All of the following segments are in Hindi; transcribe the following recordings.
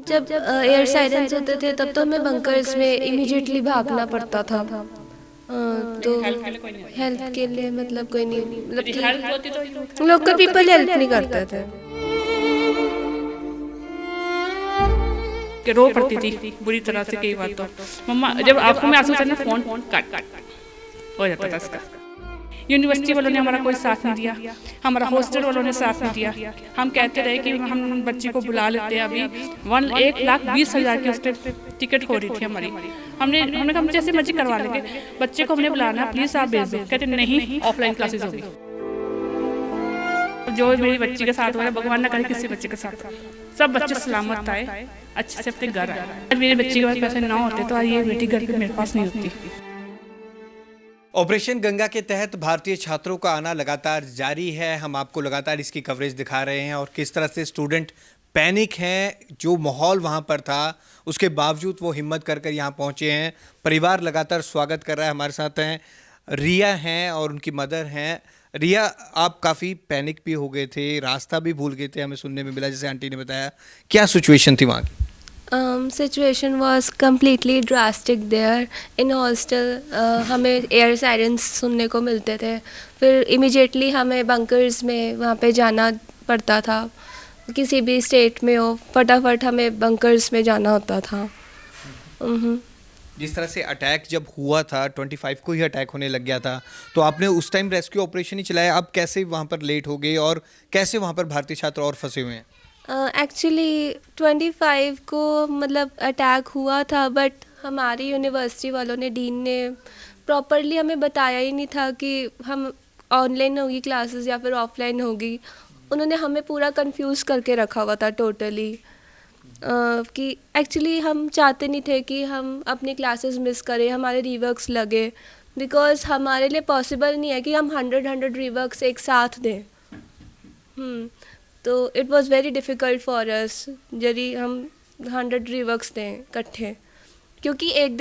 जब एयर सायरेंस होते थे तब तो हमें बंकर्स में इमीडिएटली भागना पड़ता था। तो हेल्प के लिए कोई नहीं आता। हेल्प के लिए मतलब कोई नहीं, मतलब यदि हेल्प होती तो कि लोकल पीपल हेल्प नहीं करते थे। कि रो पड़ती थी बुरी तरह से कई बार तो। मम्मा जब आंखों में आंसू चलने फोन काट हो जाता था इसका। यूनिवर्सिटी वालों ने हमारा कोई साथ नहीं दिया, हमारा हॉस्टल वालों ने साथ नहीं दिया। हम कहते रहे कि हम बच्ची को बुला लेते हैं, अभी 1,20,000 की उस पर टिकट हो रही थी हमारी। हमने कहा हम जैसे मर्जी करवा लेंगे, बच्चे को हमने बुलाना, प्लीज़ आप भेज दो। कहते नहीं, ऑफलाइन क्लासेस होगी। जो मेरी बच्ची के साथ हो रहा है, भगवान ना करे किसी बच्चे के साथ, सब बच्चे सलामत आए, अच्छे से अपने घर आए। मेरी बच्ची के पास पैसे ना होते तो आज ये बेटी घर पे मेरे पास नहीं होती। ऑपरेशन गंगा के तहत भारतीय छात्रों का आना लगातार जारी है। हम आपको लगातार इसकी कवरेज दिखा रहे हैं और किस तरह से स्टूडेंट पैनिक हैं। जो माहौल वहाँ पर था उसके बावजूद वो हिम्मत कर कर यहाँ पहुँचे हैं। परिवार लगातार स्वागत कर रहा है। हमारे साथ हैं रिया हैं और उनकी मदर हैं। रिया, आप काफ़ी पैनिक भी हो गए थे, रास्ता भी भूल गए थे, हमें सुनने में मिला, जैसे आंटी ने बताया। क्या सिचुएशन थी वहाँ की? Situation was completely drastic there in hostel. हमें एयर सायरेंस सुनने को मिलते थे, फिर इमीडिएटली हमें बंकर्स में वहाँ पे जाना पड़ता था। किसी भी स्टेट में हो, फटाफट हमें बंकर्स में जाना होता था। जिस तरह से अटैक जब हुआ था 25 को ही अटैक होने लग गया था, तो आपने उस टाइम रेस्क्यू ऑपरेशन ही चलाया। अब कैसे वहाँ पर लेट हो गए और कैसे वहाँ पर भारतीय छात्र और फंसे हुए हैं? एक्चुअली 25 को मतलब अटैक हुआ था, बट हमारी यूनिवर्सिटी वालों ने, डीन ने प्रॉपरली हमें बताया ही नहीं था कि हम ऑनलाइन होगी क्लासेस या फिर ऑफलाइन होगी। उन्होंने हमें पूरा कंफ्यूज करके रखा हुआ था टोटली। कि एक्चुअली हम चाहते नहीं थे कि हम अपनी क्लासेस मिस करें, हमारे रीवर्क्स लगे, बिकॉज हमारे लिए पॉसिबल नहीं है कि हम 100 रीवर्क्स एक साथ दें। तो it was very difficult for us यदि हम 100 रीवर्क्स दें इकट्ठे, क्योंकि एक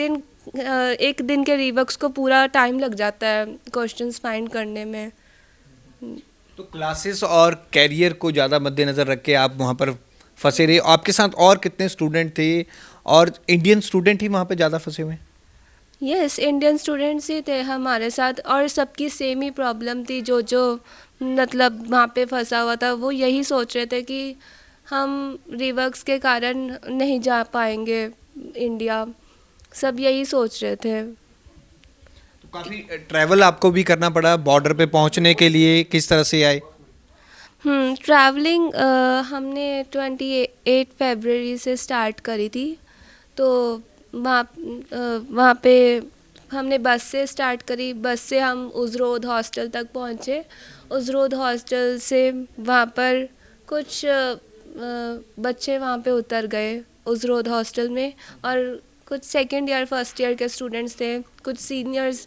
दिन के रीवर्क्स को पूरा टाइम लग जाता है क्वेश्चंस फाइंड करने में। तो क्लासेस और कैरियर को ज़्यादा मद्देनज़र रख के आप वहाँ पर फंसे रहे। आपके साथ और कितने स्टूडेंट थे और इंडियन स्टूडेंट ही वहाँ पे ज़्यादा फंसे हुए हैं? यस, इंडियन स्टूडेंट्स ही थे हमारे साथ, और सबकी सेम ही प्रॉब्लम थी। जो मतलब वहाँ पे फंसा हुआ था वो यही सोच रहे थे कि हम रिवर्क्स के कारण नहीं जा पाएंगे इंडिया, सब यही सोच रहे थे। तो काफ़ी ट्रैवल आपको भी करना पड़ा बॉर्डर पे पहुँचने के लिए। किस तरह से आए? ट्रैवलिंग हमने 28 फरवरी से स्टार्ट करी थी। तो वहाँ पे हमने बस से स्टार्ट करी। बस से हम उजरोद हॉस्टल तक पहुँचे। उजरोद हॉस्टल से वहाँ पर कुछ बच्चे वहाँ पे उतर गए उजरोद हॉस्टल में, और कुछ सेकेंड ईयर फर्स्ट ईयर के स्टूडेंट्स थे। कुछ सीनियर्स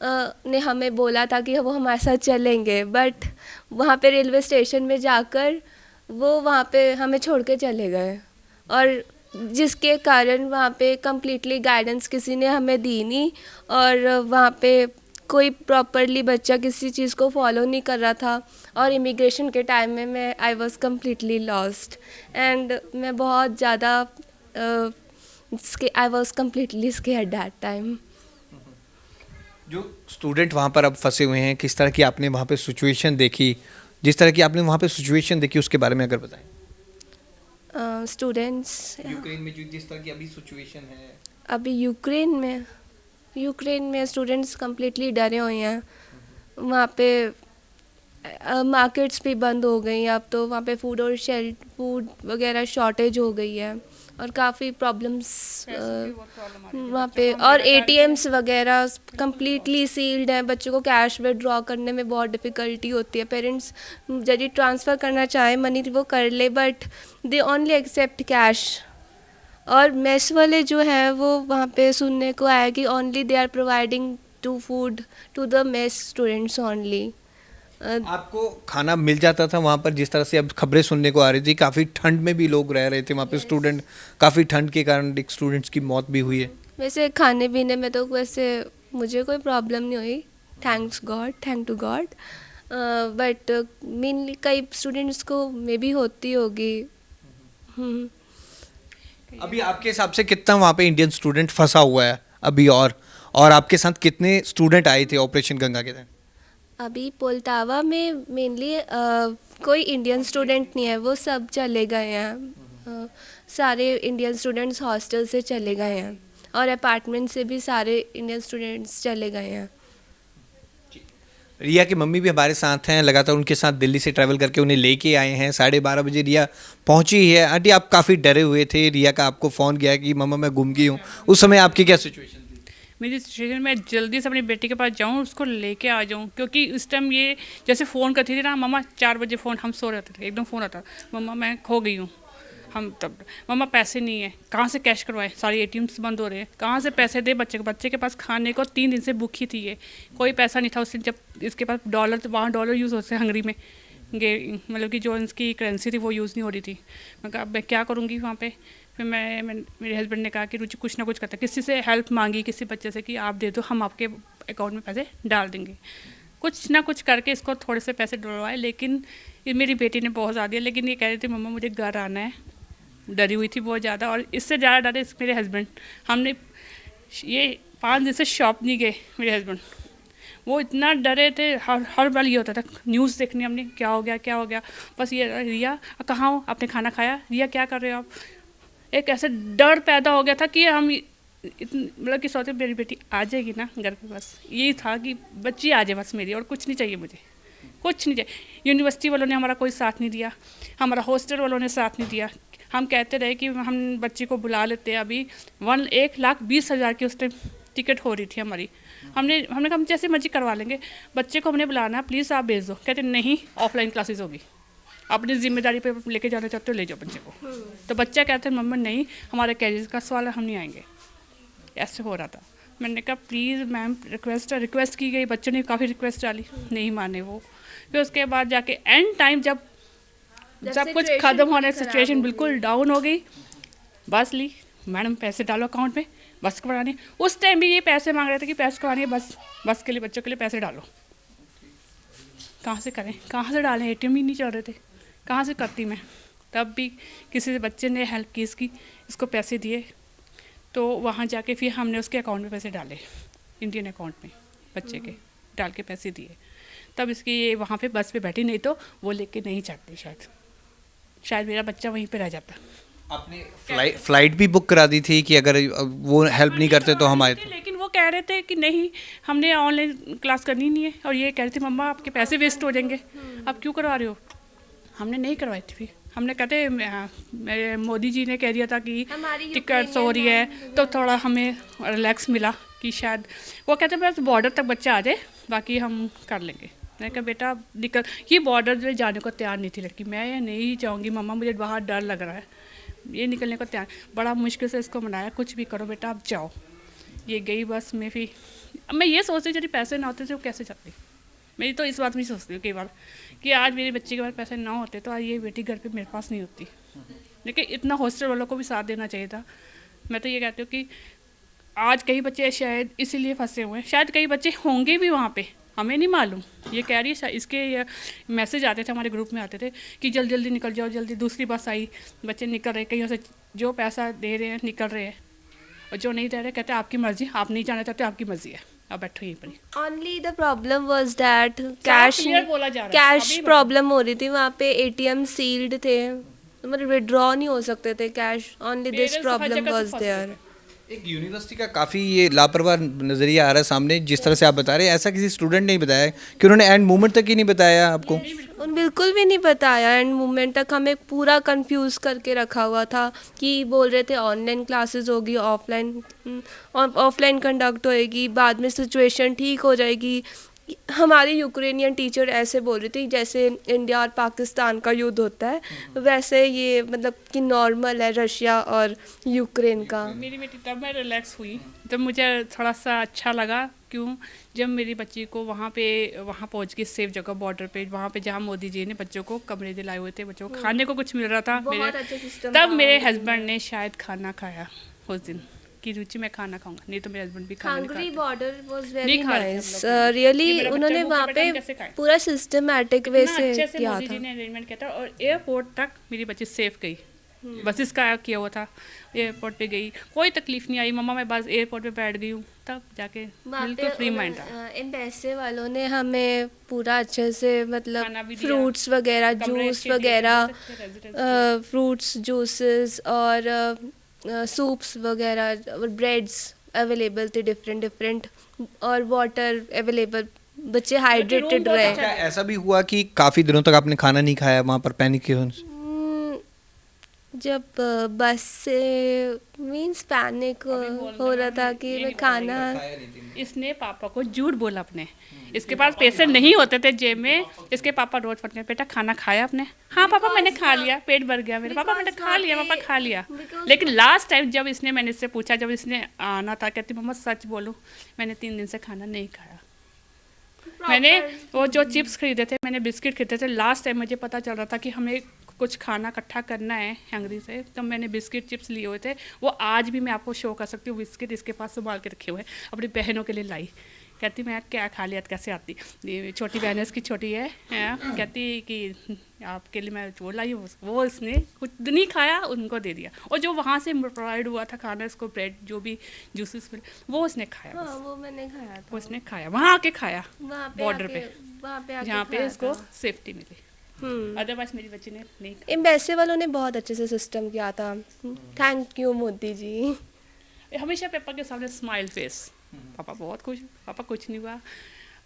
ने हमें बोला था कि वो हमारे साथ चलेंगे, बट वहाँ पे रेलवे स्टेशन में जाकर वो वहाँ पे हमें छोड़ के चले गए, और जिसके कारण वहाँ पे कम्प्लीटली गाइडेंस किसी ने हमें दी नहीं, और वहाँ पे कोई प्रॉपरली बच्चा किसी चीज़ को फॉलो नहीं कर रहा था। और इमिग्रेशन के टाइम में मैं I was completely lost, and मैं बहुत ज़्यादा I was completely scared that time. जो स्टूडेंट वहाँ पर अब फंसे हुए हैं, किस तरह की आपने वहाँ पे सिचुएशन देखी? जिस तरह की आपने वहाँ पे सिचुएशन देखी उसके बारे में अगर बताएं। स्टूडेंट्स यूक्रेन में जो जिस तरह की अभी सिचुएशन है। अभी यूक्रेन में स्टूडेंट्स कम्प्लीटली डरे हुए हैं। वहाँ पे मार्केट्स भी बंद हो गई हैं अब तो। वहाँ पे फूड वगैरह शॉर्टेज हो गई है, और काफ़ी प्रॉब्लम्स वहाँ पे, और एटीएम्स वगैरह कम्प्लीटली सील्ड हैं। बच्चों को कैश विड्रॉ करने में बहुत डिफ़िकल्टी होती है। पेरेंट्स यदि ट्रांसफ़र करना चाहें मनी वो कर ले, but they only accept cash. और मेस वाले जो हैं वो वहाँ पे सुनने को आया कि only they are providing to food to the mess students only. आपको खाना मिल जाता था वहाँ पर? जिस तरह से अब खबरें सुनने को आ रही थी, काफ़ी ठंड में भी लोग रह रहे थे वहाँ पे। स्टूडेंट काफ़ी ठंड के कारण एक स्टूडेंट्स की मौत भी हुई है। वैसे खाने पीने में तो वैसे मुझे कोई प्रॉब्लम नहीं हुई, thank to God. But mainly कई स्टूडेंट्स को मे बी होती होगी। अभी आपके हिसाब से कितना वहाँ पे इंडियन स्टूडेंट फंसा हुआ है अभी, और आपके साथ कितने स्टूडेंट आए थे ऑपरेशन गंगा के तहत? अभी पोल्टावा में मेनली कोई इंडियन स्टूडेंट नहीं है, वो सब चले गए हैं। सारे इंडियन स्टूडेंट्स हॉस्टल से चले गए हैं और अपार्टमेंट से भी सारे इंडियन स्टूडेंट्स चले गए हैं। रिया की मम्मी भी हमारे साथ हैं, लगातार उनके साथ दिल्ली से ट्रैवल करके उन्हें लेके आए हैं। 12:30 बजे रिया पहुंची है। आंटी, आप काफ़ी डरे हुए थे, रिया का आपको फ़ोन गया कि मम्मा मैं गुम गई हूँ, उस समय आपकी क्या सिचुएशन थी? मेरी सिचुएशन में जल्दी से अपनी बेटी के पास जाऊँ, उसको लेके आ जाऊँ, क्योंकि उस टाइम ये जैसे फ़ोन करती थी ना, मम्मा 4 बजे फ़ोन, हम सो रहे थे, एकदम फ़ोन आता, मम्मा मैं खो गई हूँ। हम तब, मम्मा पैसे नहीं है, कहाँ से कैश करवाएं, सारे एटीएम्स बंद हो रहे हैं, कहाँ से पैसे दे बच्चे के पास खाने को 3 दिन से भूखी थी ये, कोई पैसा नहीं था उस दिन, जब इसके पास डॉलर, वहाँ डॉलर यूज़ होते हैं हंगरी में, मतलब कि जो इसकी करेंसी थी वो यूज़ नहीं हो रही थी। मैं कहा अब मैं क्या करूँगी वहाँ पे। फिर मैं मेरे हस्बैंड ने कहा कि रुचि कुछ ना कुछ करता, किसी से हेल्प मांगी, किसी बच्चे से कि आप दे दो, हम आपके अकाउंट में पैसे डाल देंगे। कुछ ना कुछ करके इसको थोड़े से पैसे डलवाए, लेकिन ये मेरी बेटी ने बहुत ज़्यादा दिया, लेकिन ये कह रही थी मम्मा मुझे घर आना है, डरी हुई थी बहुत ज़्यादा। और इससे ज़्यादा डरे मेरे हस्बैंड, हमने ये 5 दिन से शॉप नहीं गए मेरे हस्बैंड, वो इतना डरे थे। हर बार ये होता था, न्यूज़ देखनी हमने, क्या हो गया क्या हो गया, बस ये रिया कहाँ हो, आपने खाना खाया, रिया क्या कर रहे हो आप। एक ऐसा डर पैदा हो गया था कि हम मतलब कि सोचते मेरी बेटी आ जाएगी ना घर पे, बस यही था कि बच्ची आ जाए बस मेरी, और कुछ नहीं चाहिए मुझे, कुछ नहीं चाहिए। यूनिवर्सिटी वालों ने हमारा कोई साथ नहीं दिया, हमारा हॉस्टल वालों ने साथ नहीं दिया। हम कहते रहे कि हम बच्ची को बुला लेते हैं, अभी 1,20,000 की उस टाइम टिकट हो रही थी हमारी। हमने कहा हम जैसे मर्जी करवा लेंगे, बच्चे को हमने बुलाना, प्लीज़ आप भेज दो। कहते नहीं, ऑफलाइन क्लासेस होगी, अपनी जिम्मेदारी पे लेके जाना चाहते हो ले जाओ बच्चे को। तो बच्चा कहते हैं मम्मा नहीं, हमारे कैरियर का सवाल है, हम नहीं आएंगे। ऐसे हो रहा था। मैंने कहा प्लीज़ मैम, रिक्वेस्ट की गई, बच्चों ने काफ़ी रिक्वेस्ट डाली, नहीं माने वो। फिर उसके बाद जाके एंड टाइम जब सब कुछ ख़त्म होने, सिचुएशन बिल्कुल डाउन हो गई, बस ली, मैडम पैसे डालो अकाउंट में, बस करवानी। उस टाइम भी ये पैसे मांग रहे थे कि पैसे करवानी है, बस के लिए, बच्चों के लिए पैसे डालो। कहाँ से करें, कहाँ से डालें, एटीएम ही नहीं चल रहे थे, कहाँ से करती मैं। तब भी किसी से बच्चे ने हेल्प की इसको पैसे दिए, तो वहाँ जाके फिर हमने उसके अकाउंट में पैसे डाले, इंडियन अकाउंट में बच्चे के डाल के पैसे दिए। तब इसकी ये वहाँ पे बस पे बैठी, नहीं तो वो लेके नहीं जाती, शायद मेरा बच्चा वहीं पे रह जाता। आपने फ्लाइट भी बुक करा दी थी कि अगर वो हेल्प नहीं करते तो हम आए थे, लेकिन वो कह रहे थे कि नहीं, हमने ऑनलाइन क्लास करनी नहीं है, और ये कह रही थी मम्मा आपके पैसे वेस्ट हो जाएंगे, आप क्यों करवा रहे हो। हमने नहीं करवाई थी। फिर हमने कहते मेरे मोदी जी ने कह दिया था कि टिकट्स हो रही है, तो थोड़ा हमें रिलैक्स मिला कि शायद वो कहते बस बॉर्डर तक बच्चा आ जाए, बाकी हम कर लेंगे। मैंने कहा बेटा निकल, ये बॉर्डर जो जाने को तैयार नहीं थी लड़की, मैं ये नहीं जाऊँगी मम्मा, मुझे बाहर डर लग रहा है, ये निकलने को तैयार। बड़ा मुश्किल से इसको मनाया, कुछ भी करो बेटा आप जाओ। ये गई बस में। फिर मैं ये सोचती यदि पैसे ना होते तो कैसे जाती। मेरी तो इस बात में सोचती हूँ कई बार कि आज मेरे बच्चे के पास पैसे ना होते तो आज ये बेटी घर पे मेरे पास नहीं होती। लेकिन इतना हॉस्टल वालों को भी साथ देना चाहिए था। मैं तो ये कहती हूँ कि आज कई बच्चे शायद इसीलिए फंसे हुए हैं, शायद कई बच्चे होंगे भी वहाँ पे, हमें नहीं मालूम। ये कह रही है, इसके मैसेज आते थे हमारे ग्रुप में, आते थे कि जल्दी जल्दी निकल जाओ, जल्दी दूसरी बस आई, बच्चे निकल रहे, कहीं से जो पैसा दे रहे हैं निकल रहे हैं, और जो नहीं दे रहे कहते आपकी मर्जी, आप नहीं जाना चाहते आपकी मर्जी है, अब बैठो यहीं पर। Only the problem was that cash cash problem हो रही थी वहाँ पे, एटीएम सील्ड थे, मतलब विड्रॉ नहीं हो सकते थे cash, only this problem was there. एक यूनिवर्सिटी का काफ़ी ये लापरवाह नज़रिया आ रहा है सामने, जिस तरह से आप बता रहे हैं, ऐसा किसी स्टूडेंट ने बताया कि उन्होंने एंड मोमेंट तक ही नहीं बताया आपको? बिल्कुल भी नहीं बताया एंड मोमेंट तक, हमें पूरा कंफ्यूज करके रखा हुआ था कि बोल रहे थे ऑनलाइन क्लासेस होगी, ऑफलाइन कंडक्ट होएगी, बाद में सिचुएशन ठीक हो जाएगी। हमारी यूक्रेनियन टीचर ऐसे बोल रही थी जैसे इंडिया और पाकिस्तान का युद्ध होता है, वैसे ये मतलब कि नॉर्मल है रशिया और यूक्रेन का। मेरी बेटी तब मैं रिलैक्स हुई जब मुझे थोड़ा सा अच्छा लगा। क्यों? जब मेरी बच्ची को वहाँ पहुँच गई सेफ जगह बॉर्डर पे, वहाँ पे जहाँ मोदी जी ने बच्चों को कमरे दिलाए हुए थे, बच्चों को खाने को कुछ मिल रहा था, तब मेरे हस्बैंड ने शायद खाना खाया उस दिन कि रुचि मैं खाना खाऊंगा, नहीं तो मेरे हस्बैंड भी खाना नहीं खाते। Border was very nice, really उन्होंने वहाँ पे पूरा सिस्टमैटिक वे से किया था। मोदी जी ने अरेंजमेंट किया था और एयरपोर्ट तक मेरी बच्ची सेफ गई, बस इसका किया हुआ था। एयरपोर्ट पे गई, कोई तकलीफ नहीं आई मम्मा, मैं बस एयरपोर्ट पे बैठ गई हूँ, तब जाके बिल्कुल फ्री माइंड था। एम्बेसी वालों ने हमें पूरा अच्छे से मतलब खाना भी दिया, फ्रूट्स वगैरह, कमरे जूस अच्छे दिए, वगैरह, बहुत अच्छे residence फ्रूट्स जूसेस और सूप्स वगैरह और ब्रेड्स अवेलेबल थे डिफरेंट डिफरेंट, और वाटर अवेलेबल, बच्चे हाइड्रेटेड बहुत रहे। अच्छा क्या ऐसा भी हुआ कि काफी दिनों तक आपने खाना नहीं खाया वहां पर पैनिक की वजह से? जब बस से मींस पैनिक हो रहा था कि मैं खाना, इसने पापा को झूठ बोला अपने, इसके पास पैसे नहीं होते थे जेब में, इसके पापा रोज पढ़ते बेटा खाना खाया आपने? हाँ पापा मैंने खा लिया, पेट भर गया मेरा, पापा मैंने खा लिया, पापा खा लिया। लेकिन लास्ट टाइम जब इसने, मैंने इससे पूछा, जब इसने आना था, कहती मम्मा सच बोलूं मैंने 3 दिन से खाना नहीं खाया। मैंने वो जो चिप्स खरीदे थे, मैंने बिस्किट खरीदे थे, लास्ट टाइम मुझे पता चल रहा था कि हमें कुछ खाना इकट्ठा करना है हंगरी से, तो मैंने बिस्किट चिप्स लिए हुए थे, वो आज भी मैं आपको शो कर सकती हूँ, बिस्किट इसके पास संभाल के रखे हुए हैं, अपनी बहनों के लिए लाई। कहती मैं क्या खा लिया, कैसे आती, छोटी बहन है इसकी, छोटी है, कहती कि आपके लिए मैं वो लाई, वो इसने कुछ नहीं खाया, उनको दे दिया, और जो वहाँ से प्रोवाइड हुआ था खाना, इसको ब्रेड जो भी जूसेस वो उसने खाया। हाँ वो मैंने खाया था, वो उसने खाया, वहाँ आके खाया, बॉर्डर पे, वहाँ पे आके जहाँ पे खाया इसको था। सेफ्टी मिली, अदरवाइज मेरी बच्ची ने नहीं खाया। एम्बेसी वालों ने बहुत अच्छे से सिस्टम किया था, थैंक यू मोदी जी। हमेशा पापा के सामने स्माइल फेस, पापा बहुत खुश, पापा कुछ नहीं हुआ,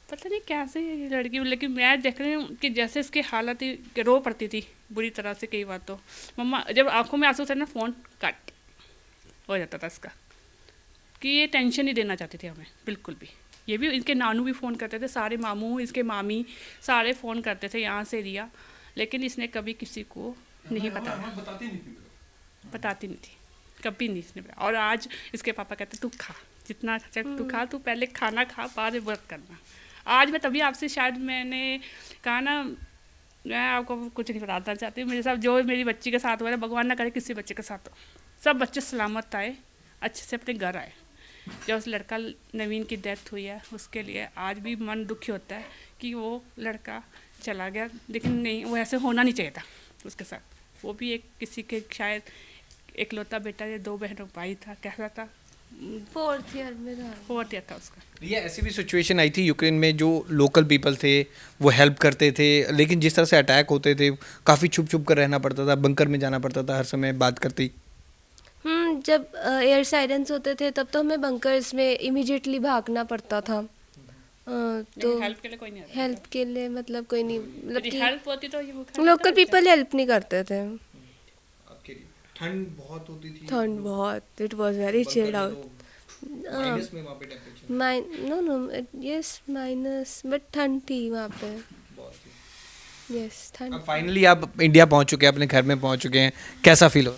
पता नहीं कैसे ये लड़की, लेकिन मैं देख रही हूँ कि जैसे इसकी हालत थी, रो पड़ती थी बुरी तरह से कई बार, तो मम्मा जब आंखों में आंसू थे ना, फ़ोन कट हो जाता था इसका, कि ये टेंशन नहीं देना चाहती थी हमें बिल्कुल भी। ये भी इनके नानू भी फ़ोन करते थे, सारे मामू, इसके मामी सारे फ़ोन करते थे यहाँ से रिया, लेकिन इसने कभी किसी को नहीं बताया, बताती नहीं थी, कभी नहीं इसने बताया। और आज इसके पापा कहते तू खा, जितना तू खा, तू पहले खाना खा, बाद में वर्क करना। आज मैं तभी आपसे शायद मैंने कहा ना, मैं आपको कुछ नहीं बताना चाहती, मेरे साथ जो मेरी बच्ची के साथ हुआ है, भगवान ना करे किसी बच्चे के साथ हो, सब बच्चे सलामत आए, अच्छे से अपने घर आए। जब उस लड़का नवीन की डेथ हुई है, उसके लिए आज भी मन दुखी होता है कि वो लड़का चला गया, लेकिन नहीं, वो ऐसे होना नहीं चाहिए था उसके साथ। वो भी एक किसी के शायद इकलौता बेटा या 2 बहनों भाई था, कैसा था, 4th ईयर में था, 4th ईयर था उसका। ये ऐसी भी सिचुएशन आई थी यूक्रेन में, जो लोकल पीपल थे वो हेल्प करते थे, लेकिन जिस तरह से अटैक होते थे काफ़ी छुप छुप कर रहना पड़ता था, बंकर में जाना पड़ता था हर समय बात करते। जब एयर साइरेंस होते थे तब तो हमें बंकर्स में इमीडिएटली भागना पड़ता था, तो हेल्प के लिए कोई नहीं आता, हेल्प के लिए मतलब कोई नहीं, मतलब यदि कि हेल्प होती तो ये वो लोकल पीपल हेल्प नहीं करते थे। ठंड बहुत होती थी, ठंड बहुत, it was very chilled out, minus में वहाँ पे temperature no yes minus, but ठंड थी वहाँ पे, यस ठंड। अब फाइनली आप इंडिया पहुँच चुके हैं, अपने घर में पहुँच चुके हैं, कैसा फील हो?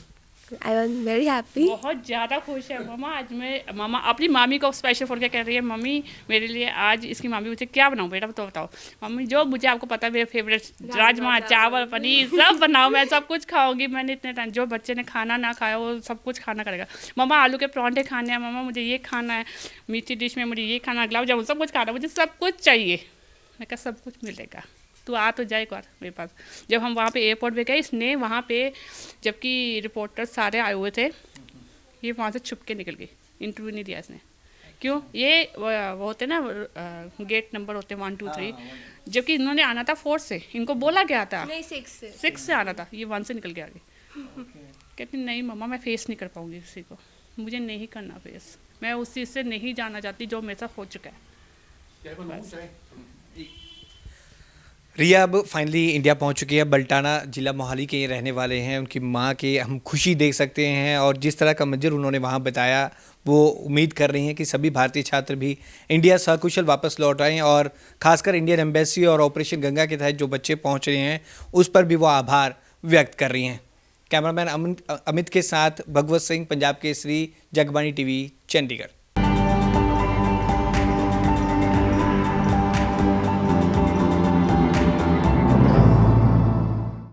आई एम वेरी हैप्पी, बहुत ज़्यादा खुश है मामा। आज मैं मामा अपनी मामी को स्पेशल फोन कह रही है, मम्मी मेरे लिए आज, इसकी मामी मुझे क्या बनाऊँ बेटा तो बताओ मम्मी, जो मुझे आपको पता है मेरे फेवरेट राजमा चावल पनीर सब बनाओ, मैं सब कुछ खाऊंगी। मैंने इतने टाइम, जो बच्चे ने खाना ना खाया वो सब कुछ खाना करेगा। मम्मा आलू के परांठे खाने हैं, मम्मा मुझे ये खाना है, मीठी डिश में मुझे ये खाना, गुलाब जामुन सब कुछ खाना है, मुझे सब कुछ चाहिए। मैं कहा सब कुछ मिलेगा, तू आ तो जाए एक बार मेरे पास। जब हम वहाँ पे एयरपोर्ट पे गए, इसने वहाँ पे जबकि रिपोर्टर सारे आए हुए थे, ये वहाँ से छुप के निकल गई, इंटरव्यू नहीं दिया इसने। क्यों? ये वो होते ना गेट नंबर होते 1 2 3, जबकि इन्होंने आना था 4 से, इनको बोला गया था नहीं 6 से आना था, ये 1 से निकल के आ गई। कहती नहीं मम्मा मैं फेस नहीं कर पाऊँगी किसी को, मुझे नहीं करना फेस, मैं उस चीज़ से नहीं जाना चाहती जो मेरे साथ हो चुका है। रिया अब फाइनली इंडिया पहुंच चुकी है, बल्टाना जिला मोहाली के रहने वाले हैं, उनकी मां के हम खुशी देख सकते हैं, और जिस तरह का मंजर उन्होंने वहां बताया, वो उम्मीद कर रही हैं कि सभी भारतीय छात्र भी इंडिया सकुशल वापस लौट आएँ, और खासकर इंडियन एम्बेसी और ऑपरेशन गंगा के तहत जो बच्चे पहुंच रहे हैं उस पर भी वो आभार व्यक्त कर रही हैं। कैमरामैन अमित के साथ भगवत सिंह, पंजाब केसरी, जगबानी टीवी, चंडीगढ़।